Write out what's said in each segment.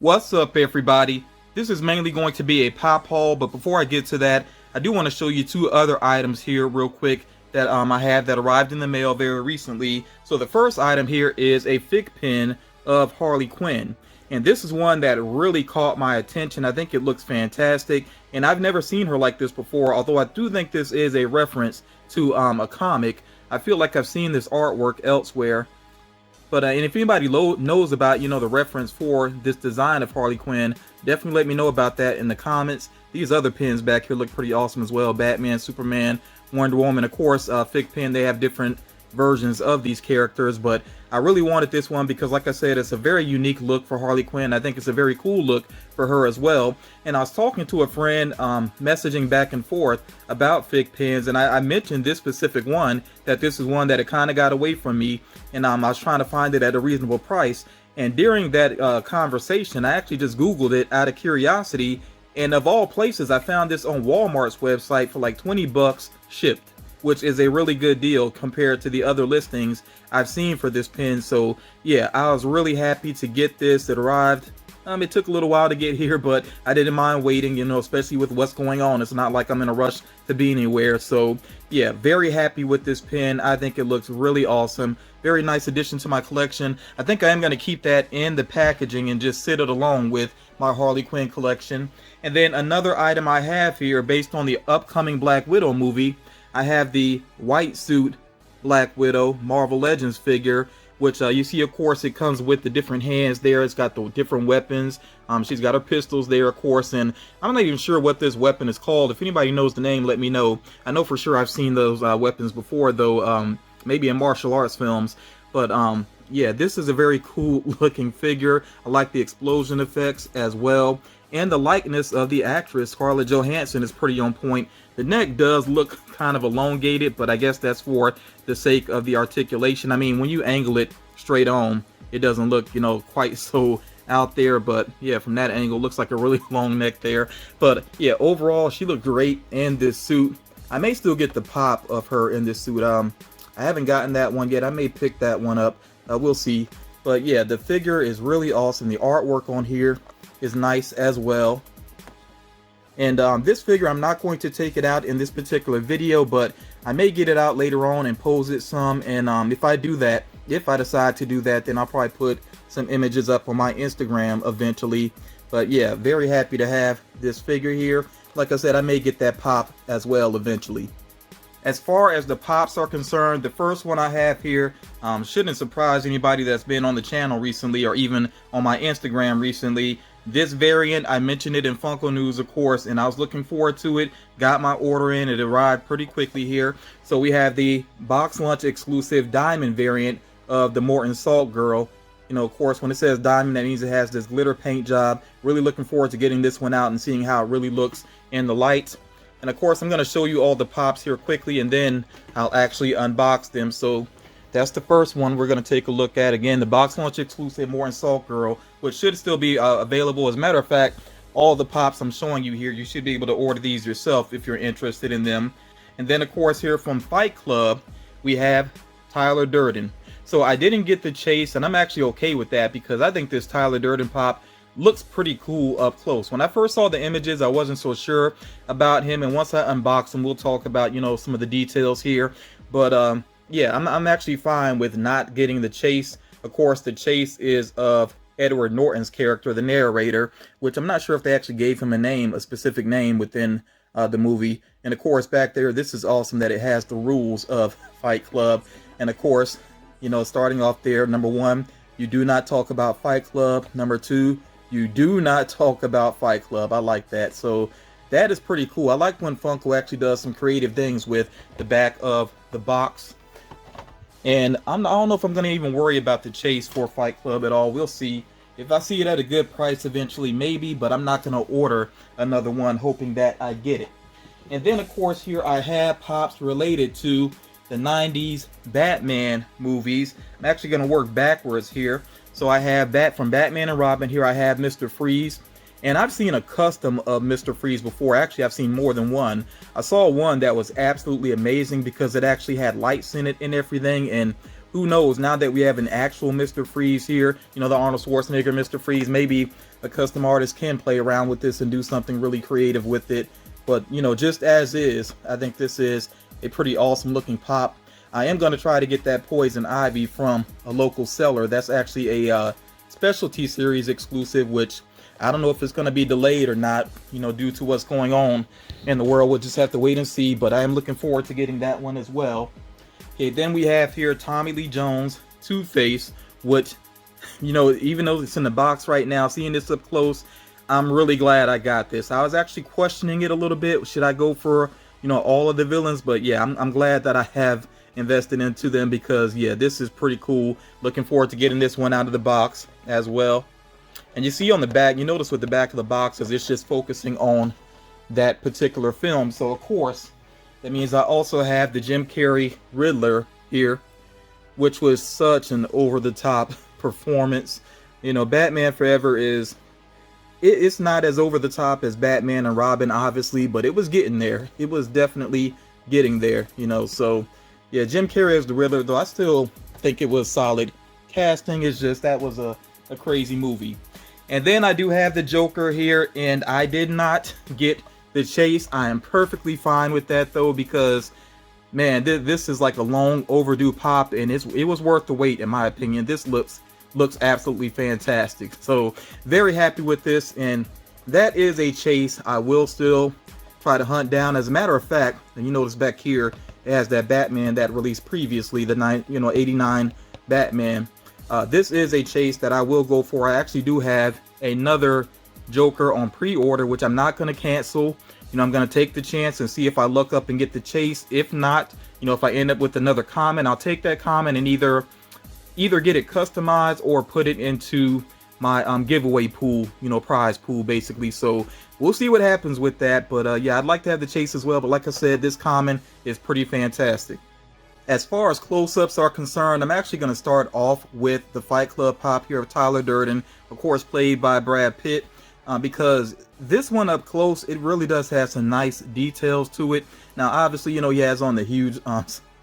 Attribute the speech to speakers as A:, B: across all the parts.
A: What's up, everybody? This is mainly going to be a pop haul, but before I get to that, I do want to show you two other items here real quick that I have that arrived in the mail very recently. So the first item here is a fig pin of Harley Quinn, and this is one that really caught my attention. I think it looks fantastic, and I've never seen her like this before, although I do think this is a reference to a comic. I feel like I've seen this artwork elsewhere. But and if anybody knows about, the reference for this design of Harley Quinn, definitely let me know about that in the comments. These other pins back here look pretty awesome as well. Batman, Superman, Wonder Woman. Of course, fig pin, they have different versions of these characters, but I really wanted this one because, like I said, it's a very unique look for Harley Quinn. I think it's a very cool look for her as well. And I was talking to a friend, messaging back and forth about fig pins, and I mentioned this specific one, that this is one that it kind of got away from me, and I was trying to find it at a reasonable price. And during that conversation, I actually just Googled it out of curiosity, and of all places, I found this on Walmart's website for like 20 bucks shipped, which is a really good deal compared to the other listings I've seen for this pin. So yeah, I was really happy to get this. It arrived. It took a little while to get here, but I didn't mind waiting, especially with what's going on. It's not like I'm in a rush to be anywhere. So yeah, very happy with this pin. I think it looks really awesome. Very nice addition to my collection. I think I am going to keep that in the packaging and just sit it along with my Harley Quinn collection. And then another item I have here, based on the upcoming Black Widow movie, I have the white suit Black Widow Marvel Legends figure, which you see, of course, it comes with the different hands there. It's got the different weapons. She's got her pistols there, of course, and I'm not even sure what this weapon is called. If anybody knows the name, let me know. I know for sure I've seen those weapons before, though, maybe in martial arts films. But yeah, this is a very cool looking figure. I like the explosion effects as well. And the likeness of the actress, Scarlett Johansson, is pretty on point. The neck does look kind of elongated, but I guess that's for the sake of the articulation. I mean, when you angle it straight on, it doesn't look, quite so out there. But yeah, from that angle, looks like a really long neck there. But yeah, overall, she looked great in this suit. I may still get the pop of her in this suit. I haven't gotten that one yet. I may pick that one up. We'll see. But yeah, the figure is really awesome. The artwork on here is nice as well. And this figure, I'm not going to take it out in this particular video, but I may get it out later on and pose it some. And if I decide to do that, then I'll probably put some images up on my Instagram eventually. But yeah, very happy to have this figure here. Like I said, I may get that pop as well eventually. As far as the pops are concerned, the first one I have here shouldn't surprise anybody that's been on the channel recently or even on my Instagram recently. This variant, I mentioned it in Funko News, of course, and I was looking forward to it. Got my order in. It arrived pretty quickly here. So we have the box lunch exclusive diamond variant of the Morton Salt Girl. Of course, when it says diamond, that means it has this glitter paint job. Really looking forward to getting this one out and seeing how it really looks in the light. And of course, I'm going to show you all the pops here quickly, and then I'll actually unbox them. So that's the first one we're going to take a look at. Again, the box launch exclusive Morton Salt Girl, which should still be available. As a matter of fact, all the pops I'm showing you here, you should be able to order these yourself if you're interested in them. And then, of course, here from Fight Club, we have Tyler Durden. So I didn't get the chase, and I'm actually okay with that because I think this Tyler Durden Pop looks pretty cool up close. When I first saw the images, I wasn't so sure about him, and once I unbox him, we'll talk about, some of the details here. But yeah, I'm actually fine with not getting the chase. Of course, the chase is of Edward Norton's character, the narrator, which I'm not sure if they actually gave him a specific name within the movie. And of course, back there, this is awesome that it has the rules of Fight Club. And of course, starting off there, number 1, you do not talk about Fight Club. Number 2, you do not talk about Fight Club. I like that. So that is pretty cool. I like when Funko actually does some creative things with the back of the box. And I don't know if I'm going to even worry about the chase for Fight Club at all. We'll see. If I see it at a good price eventually, maybe, but I'm not going to order another one hoping that I get it. And then, of course, here I have pops related to the 90s Batman movies. I'm actually going to work backwards here. So I have from Batman and Robin. Here I have Mr. Freeze. And I've seen a custom of Mr. Freeze before. Actually, I've seen more than one. I saw one that was absolutely amazing because it actually had lights in it and everything. And who knows, now that we have an actual Mr. Freeze here, you know, the Arnold Schwarzenegger Mr. Freeze, maybe a custom artist can play around with this and do something really creative with it. But, you know, just as is, I think this is a pretty awesome looking pop. I am going to try to get that Poison Ivy from a local seller. That's actually a specialty series exclusive, which I don't know if it's going to be delayed or not, you know, due to what's going on in the world. We'll just have to wait and see, but I am looking forward to getting that one as well. Okay, then we have here Tommy Lee Jones, Two-Face, which, you know, even though it's in the box right now, seeing this up close, I'm really glad I got this. I was actually questioning it a little bit. Should I go for, you know, all of the villains? But yeah, I'm glad that I have invested into them, because yeah, this is pretty cool. Looking forward to getting this one out of the box as well. And you see on the back, you notice with the back of the box is it's just focusing on that particular film. So of course, that means I also have the Jim Carrey Riddler here, which was such an over-the-top performance. You know, Batman Forever is, it's not as over-the-top as Batman and Robin, obviously, but it was getting there. It was definitely getting there, you know. So yeah, Jim Carrey as the Riddler, though I still think it was solid casting. It's just, that was a crazy movie. And then I do have the Joker here, and I did not get the chase. I am perfectly fine with that though, because man, this is like a long overdue pop, and it was worth the wait in my opinion. This looks absolutely fantastic. So very happy with this, and that is a chase I will still try to hunt down. As a matter of fact, and you notice back here it has that Batman that released previously, the 89 Batman. This is a chase that I will go for. I actually do have another Joker on pre-order, which I'm not going to cancel. You know, I'm going to take the chance and see if I look up and get the chase. If not, you know, if I end up with another comment, I'll take that comment and either get it customized or put it into my giveaway pool, you know, prize pool basically. So we'll see what happens with that. But yeah, I'd like to have the chase as well. But like I said, this common is pretty fantastic. As far as close-ups are concerned, I'm actually going to start off with the Fight Club pop here of Tyler Durden, of course played by Brad Pitt, because this one up close, it really does have some nice details to it. Now obviously, you know, he has on the huge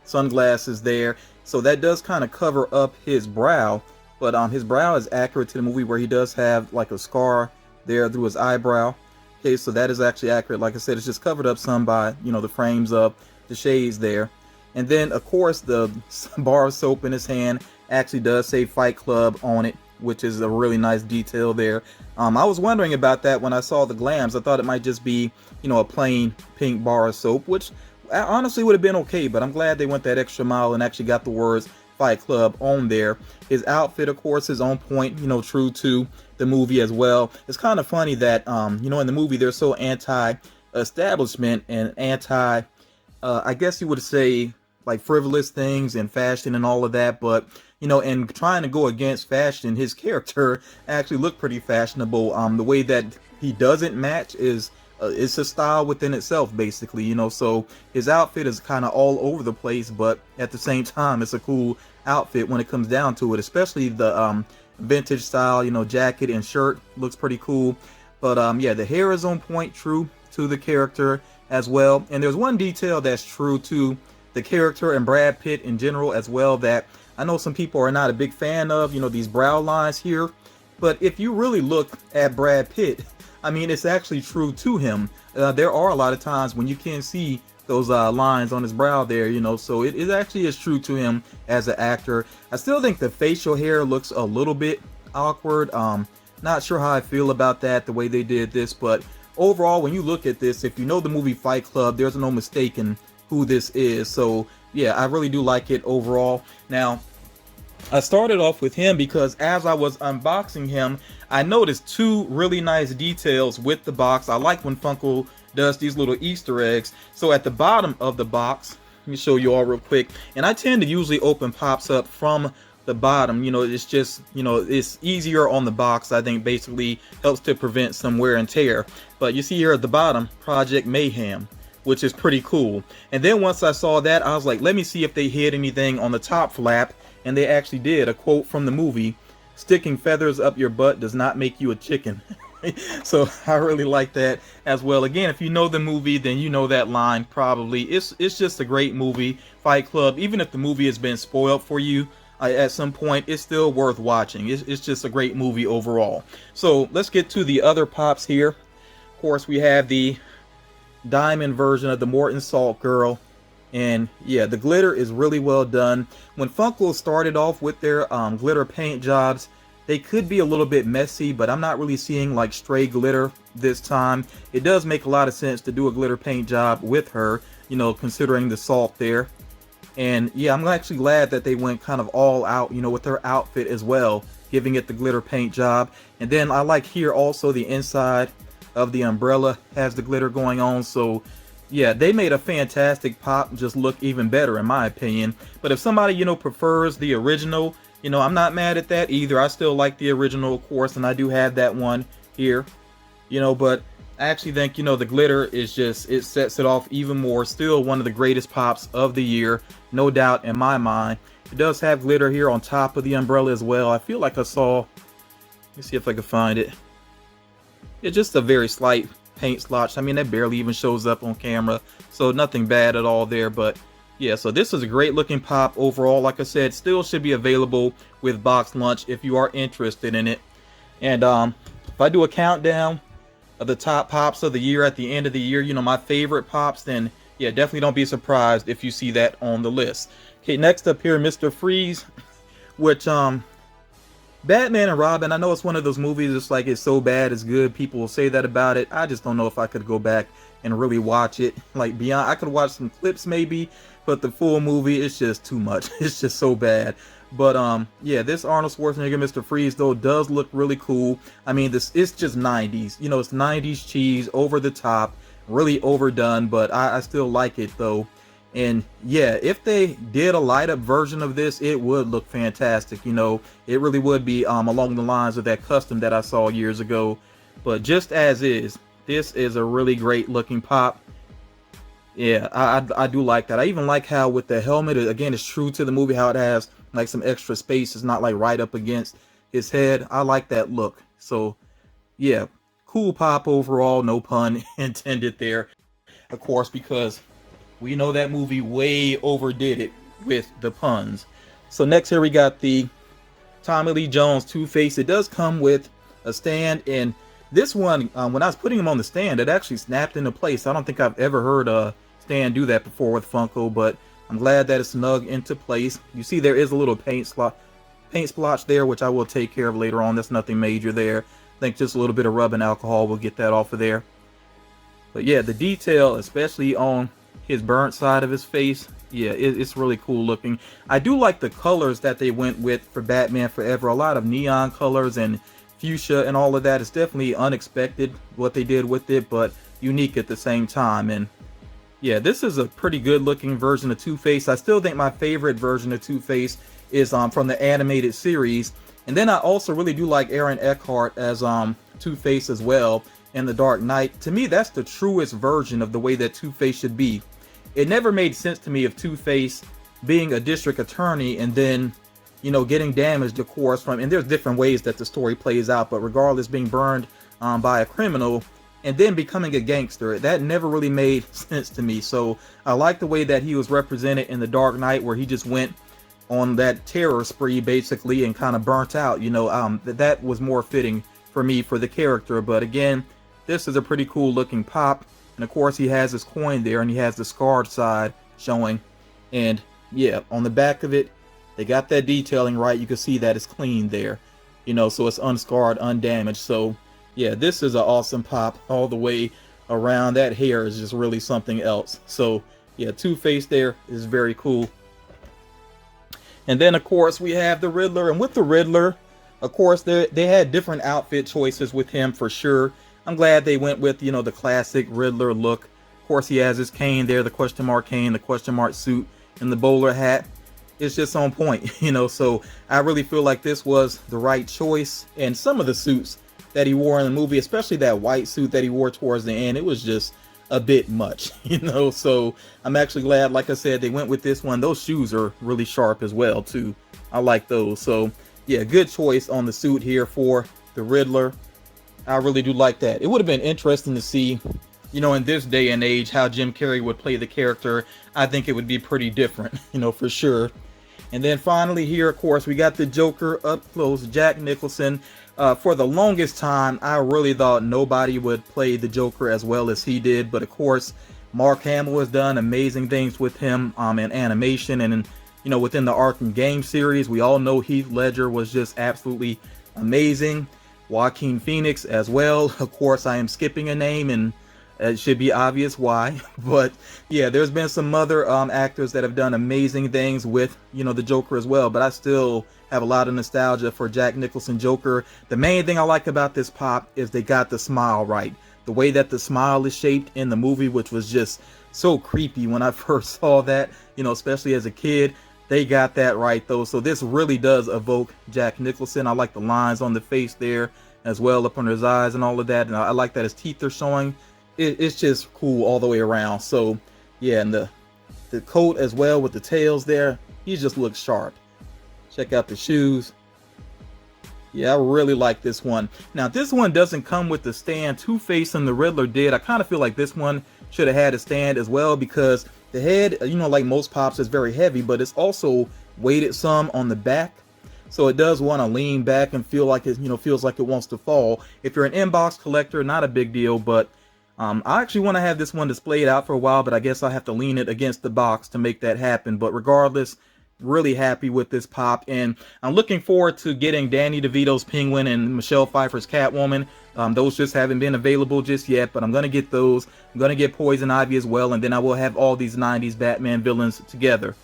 A: sunglasses there, so that does kind of cover up his brow, but his brow is accurate to the movie, where he does have like a scar there through his eyebrow. Okay, so that is actually accurate. Like I said, it's just covered up some by, you know, the frames of the shades there. And then, of course, the bar of soap in his hand actually does say Fight Club on it, which is a really nice detail there. I was wondering about that when I saw the glams. I thought it might just be, you know, a plain pink bar of soap, which honestly would have been okay, but I'm glad they went that extra mile and actually got the words Fight Club on there. His outfit, of course, is on point, you know, true to the movie as well. It's kind of funny that, you know, in the movie they're so anti-establishment and anti, I guess you would say, like frivolous things and fashion and all of that, but you know, and trying to go against fashion, his character actually looked pretty fashionable. The way that he doesn't match is it's a style within itself, basically, you know. So his outfit is kind of all over the place, but at the same time it's a cool outfit when it comes down to it, especially the vintage style, you know, jacket and shirt looks pretty cool. But yeah, the hair is on point, true to the character as well. And there's one detail that's true to the character and Brad Pitt in general as well, that I know some people are not a big fan of, you know, these brow lines here. But if you really look at Brad Pitt, I mean, it's actually true to him. There are a lot of times when you can't see those lines on his brow there, you know, so it actually is true to him as an actor. I still think the facial hair looks a little bit awkward. Not sure how I feel about that, the way they did this, but overall, when you look at this, if you know the movie Fight Club, there's no mistaking who this is. So yeah, I really do like it overall. Now, I started off with him because as I was unboxing him, I noticed two really nice details with the box. I like when Funko does these little Easter eggs. So at the bottom of the box, let me show you all real quick, and I tend to usually open pops up from the bottom. You know, it's just, you know, it's easier on the box. I think basically helps to prevent some wear and tear. But you see here at the bottom, Project Mayhem, which is pretty cool. And then once I saw that, I was like, let me see if they hid anything on the top flap, and they actually did. A quote from the movie, "Sticking feathers up your butt does not make you a chicken." So I really like that as well. Again, if you know the movie, then you know that line probably. It's just a great movie, Fight Club. Even if the movie has been spoiled for you at some point, it's still worth watching. It's just a great movie overall. So let's get to the other pops here. Of course, we have the diamond version of the Morton Salt Girl. And yeah, the glitter is really well done. When Funko started off with their glitter paint jobs, they could be a little bit messy, but I'm not really seeing like stray glitter this time. It does make a lot of sense to do a glitter paint job with her, you know, considering the salt there. And yeah, I'm actually glad that they went kind of all out, you know, with her outfit as well, giving it the glitter paint job. And then I like here also the inside of the umbrella has the glitter going on. So yeah, they made a fantastic pop just look even better in my opinion. But if somebody, you know, prefers the original, you know, I'm not mad at that either. I still like the original, of course, and I do have that one here, you know, but I actually think, you know, the glitter is just, it sets it off even more. Still one of the greatest pops of the year, no doubt in my mind. It does have glitter here on top of the umbrella as well. I feel like I saw, let me see if I can find it. It's just a very slight paint splotch. I mean, that barely even shows up on camera, so nothing bad at all there. But yeah, so this is a great looking pop overall. Like I said, still should be available with box lunch if you are interested in it. And if I do a countdown of the top pops of the year at the end of the year, you know, my favorite pops, then yeah, definitely don't be surprised if you see that on the list. Okay, next up here, Mr. Freeze, which Batman and Robin, I know it's one of those movies, it's like it's so bad it's good. People will say that about it. I just don't know if I could go back and really watch it. Like beyond, I could watch some clips maybe, but the full movie, it's just too much. It's just so bad. But yeah, this Arnold Schwarzenegger Mr. Freeze though does look really cool. I mean, this it's just 90s. You know, it's 90s cheese, over the top, really overdone, but I still like it though. And yeah, if they did a light up version of this, it would look fantastic. You know, it really would be along the lines of that custom that I saw years ago. But just as is, this is a really great looking pop. Yeah, I do like that. I even like how with the helmet, again, it's true to the movie, how it has like some extra space. It's not like right up against his head. I like that look. So yeah, cool pop overall, no pun intended there, of course, because we know that movie way overdid it with the puns. So next here we got the Tommy Lee Jones Two-Face. It does come with a stand, and this one, when I was putting him on the stand, it actually snapped into place. I don't think I've ever heard a stand do that before with Funko, but I'm glad that it's snug into place. You see there is a little paint splotch there, which I will take care of later on. That's nothing major there. I think just a little bit of rubbing alcohol will get that off of there. But yeah, the detail, especially on his burnt side of his face, yeah, it's really cool looking. I do like the colors that they went with for Batman Forever. A lot of neon colors and fuchsia and all of that. It's definitely unexpected what they did with it, but unique at the same time. And yeah, this is a pretty good looking version of Two-Face. I still think my favorite version of Two-Face is from the animated series. And then I also really do like Aaron Eckhart as Two-Face as well in The Dark Knight. To me, that's the truest version of the way that Two-Face should be. It never made sense to me of Two-Face being a district attorney and then, you know, getting damaged, of course, from, and there's different ways that the story plays out, but regardless, being burned by a criminal and then becoming a gangster. That never really made sense to me. So I like the way that he was represented in The Dark Knight, where he just went on that terror spree basically and kind of burnt out. You know, that was more fitting for me for the character. But again, this is a pretty cool looking pop. And of course he has his coin there, and he has the scarred side showing. And yeah, on the back of it, they got that detailing right. You can see that it's clean there, you know, so it's unscarred, undamaged. So yeah, this is an awesome pop all the way around. That hair is just really something else. So yeah, Two-Face there is very cool. And then of course we have the Riddler, and with the Riddler, of course they had different outfit choices with him for sure. I'm glad they went with, you know, the classic Riddler look. Of course he has his cane there, the question mark cane, the question mark suit, and the bowler hat. It's just on point, you know, so I really feel like this was the right choice. And some of the suits that he wore in the movie, especially that white suit that he wore towards the end, it was just a bit much, you know. So I'm actually glad, like I said, they went with this one. Those shoes are really sharp as well too. I like those. So yeah, good choice on the suit here for the Riddler. I really do like that. It would have been interesting to see, you know, in this day and age, how Jim Carrey would play the character. I think it would be pretty different, you know, for sure. And then finally here, of course, we got the Joker up close, Jack Nicholson. For the longest time, I really thought nobody would play the Joker as well as he did. But of course, Mark Hamill has done amazing things with him in animation and within the Arkham game series. We all know Heath Ledger was just absolutely amazing. Joaquin Phoenix as well. Of course, I am skipping a name, and it should be obvious why. But yeah, there's been some other actors that have done amazing things with the Joker as well. But I still have a lot of nostalgia for Jack Nicholson Joker. The main thing I like about this pop is they got the smile right. The way that the smile is shaped in the movie, which was just so creepy when I first saw that, especially as a kid. They got that right though. So this really does evoke Jack Nicholson. I like the lines on the face there as well, up under his eyes and all of that. And I like that his teeth are showing. It's just cool all the way around. So yeah, and the coat as well with the tails there, he just looks sharp. Check out the shoes. Yeah, I really like this one. Now this one doesn't come with the stand. Two-Face and the Riddler did. I kind of feel like this one should have had a stand as well, because the head, like most pops, is very heavy, but it's also weighted some on the back. So it does want to lean back and feel like it, feels like it wants to fall. If you're an inbox collector, not a big deal, but I actually want to have this one displayed out for a while, but I guess I have to lean it against the box to make that happen. But regardless, really happy with this pop, and I'm looking forward to getting Danny DeVito's Penguin and Michelle Pfeiffer's Catwoman. Those just haven't been available just yet, but I'm gonna get those. I'm gonna get Poison Ivy as well, and then I will have all these 90s Batman villains together.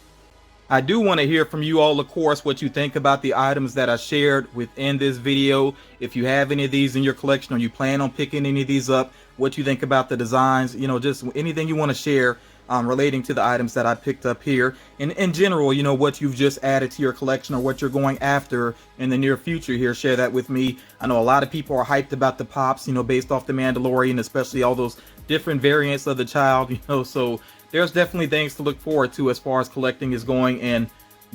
A: I do want to hear from you all, of course, what you think about the items that I shared within this video. If you have any of these in your collection, or you plan on picking any of these up, what you think about the designs, just anything you want to share relating to the items that I picked up here. And in general, what you've just added to your collection or what you're going after in the near future here, share that with me. I know a lot of people are hyped about the pops, based off the Mandalorian, especially all those different variants of the child, so there's definitely things to look forward to as far as collecting is going. And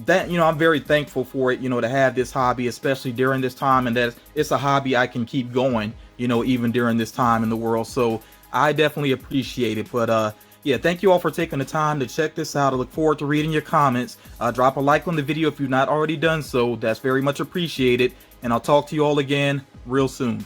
A: that, I'm very thankful for it, to have this hobby, especially during this time, and that it's a hobby I can keep going, even during this time in the world. So I definitely appreciate it. But yeah, thank you all for taking the time to check this out. I look forward to reading your comments. Drop a like on the video if you've not already done so. That's very much appreciated. And I'll talk to you all again real soon.